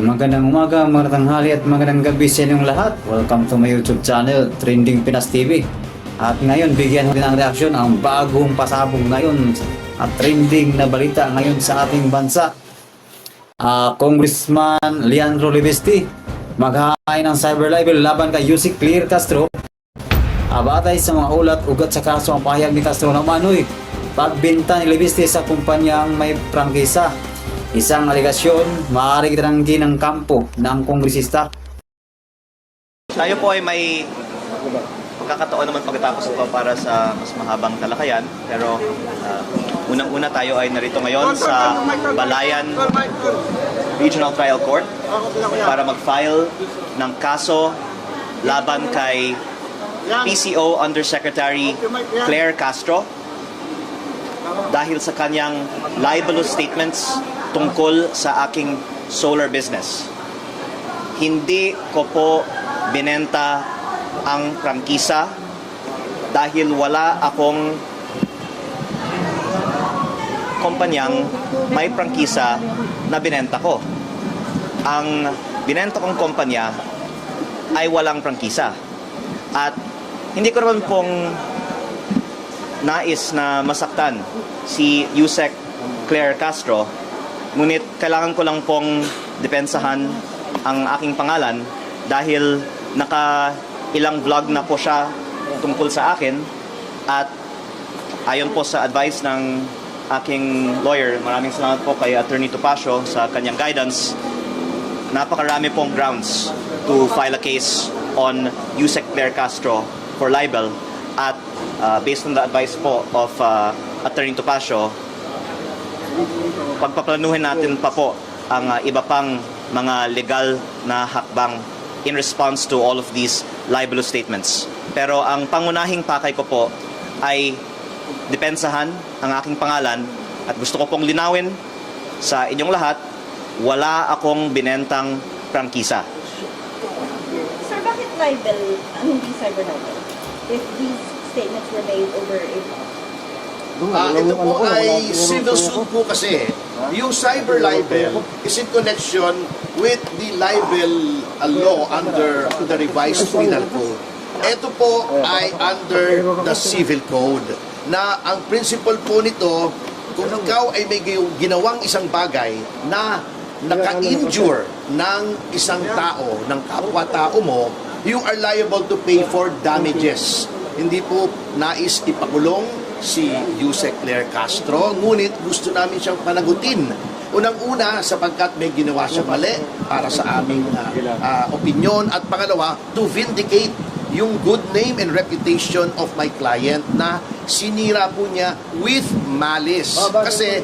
Magandang umaga, magandang tanghali at magandang gabi sa inyong lahat. Welcome to my YouTube channel, Trending Pinas TV. At ngayon, bigyan natin ng reaksyon ang bagong pasabog ngayon at trending na balita ngayon sa ating bansa. Congressman Leandro Libesti maghahain ng cyber libel laban kay Yusek Claire Castro. Batay sa mga ulat, ugat sa kaso ang pahayag ni Castro na umano'y pagbenta ni Libesti sa kumpanyang may prangkisa. Isang aligasyon, maaaring itinanggi ng kampo ng kongresista. Tayo po ay may pagkakataon naman pagkatapos ito para sa mas mahabang talakayan. Pero unang-una tayo ay narito ngayon sa Balayan Regional Trial Court para mag-file ng kaso laban kay PCO Undersecretary Claire Castro dahil sa kanyang libelous statements tungkol sa aking solar business. Hindi ko po binenta ang prangkisa dahil wala akong kumpanyang may prangkisa na binenta ko. Ang binenta kong kumpanya ay walang prangkisa. At hindi ko naman pong nais na masaktan si Yusek Claire Castro, ngunit kailangan ko lang pong depensahan ang aking pangalan dahil ilang vlog na po siya tungkol sa akin at ayon po sa advice ng aking lawyer, maraming salamat po kay Attorney Topacio sa kanyang guidance, napakarami pong grounds to file a case on Yusek Claire Castro for libel at based on the advice po of Attorney Topacio, pagpaplanuhin natin pa po ang iba pang mga legal na hakbang in response to all of these libelous statements. Pero ang pangunahing pakay ko po ay depensahan ang aking pangalan at gusto ko pong linawin sa inyong lahat, wala akong binentang prangkisa. Sir, bakit libel ang hindi cyber libel? If these statements were made over a Ito po ay civil suit po kasi. Yung cyber libel is in connection with the libel law under the revised penal code. Ito po ay under the civil code na ang principle po nito, kung ikaw ay may ginawang isang bagay na naka-injure ng isang tao, ng kapwa-tao mo, you are liable to pay for damages. Hindi po nais ipakulong si Yusek Claire Castro, ngunit gusto namin siyang panagutin. Unang-una, sapagkat may ginawa siyang mali para sa aming opinion, at pangalawa, to vindicate yung good name and reputation of my client na sinira po niya with malice. Kasi,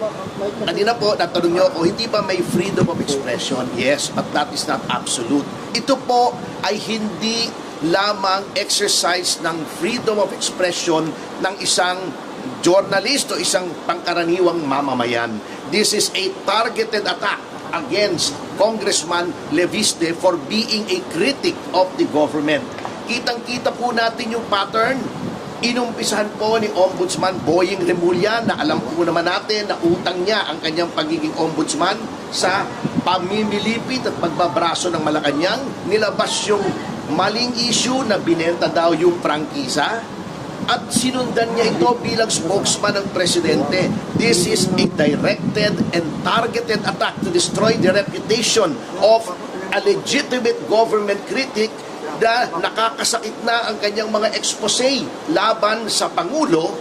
kanina po, natanong niyo ako, hindi ba may freedom of expression? Yes, but that is not absolute. Ito po ay hindi lamang exercise ng freedom of expression ng isang journalist o isang pangkaraniwang mamamayan. This is a targeted attack against Congressman Libesti for being a critic of the government. Kitang-kita po natin yung pattern. Inumpisahan po ni Ombudsman Boying Remulla, na alam po naman natin na utang niya ang kanyang pagiging ombudsman sa pamimilipit at pagbabraso ng Malacanang. Nilabas yung maling issue na binenta daw yung prangkisa at sinundan niya ito bilang spokesman ng presidente. This is a directed and targeted attack to destroy the reputation of a legitimate government critic na nakakasakit na ang kanyang mga expose laban sa Pangulo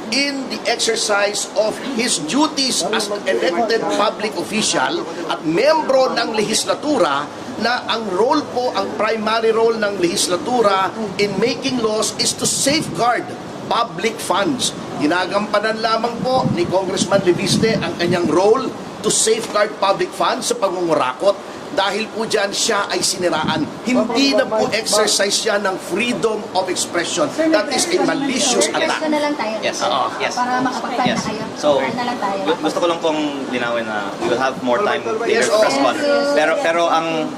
in the exercise of his duties as an elected public official at membro ng lehislatura, na ang role po, ang primary role ng lehislatura in making laws is to safeguard public funds. Ginagampanan lamang po ni Congressman Libesti ang kanyang role to safeguard public funds sa pangungurakot. Dahil po dyan siya ay siniraan. Hindi na po exercise siya ng freedom of expression. That is a malicious attack. na lang tayo. Yes. Yes. Para makapag-file na kayo. So, na lang tayo. gusto ko lang pong linawin na we will have more time later to respond. Pero ang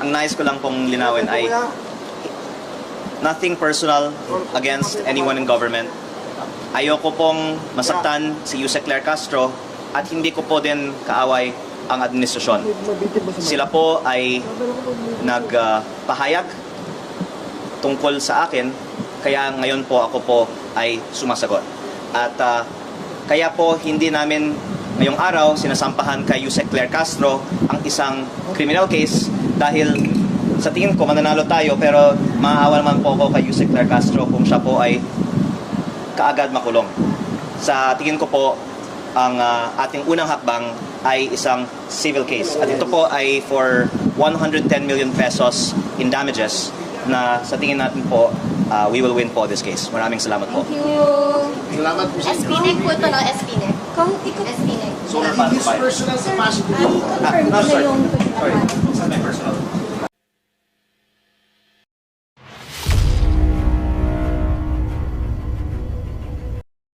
nais ko lang pong linawin ay nothing personal against anyone in government. Ayoko pong masaktan si Yusek Claire Castro at hindi ko po din kaaway ang administrasyon. Sila po ay nagpahayag tungkol sa akin, kaya ngayon po ako po ay sumasagot. At kaya po hindi namin ngayong araw sinasampahan kay Yusek Claire Castro ang isang criminal case dahil sa tingin ko mananalo tayo, pero maaawa naman po ako kay Yusek Claire Castro kung siya po ay kaagad makulong. Sa tingin ko po, ang ating unang hakbang ay isang civil case. At ito po ay for 110 million pesos in damages na sa tingin natin po, we will win po this case. Maraming salamat po. Thank you. Salamat po sa inyo. SPNEC po ito, no? SPNEC. Kung ikaw, SPNEC. So, in his personal capacity, confirm ko na yung Sorry, this is my personal.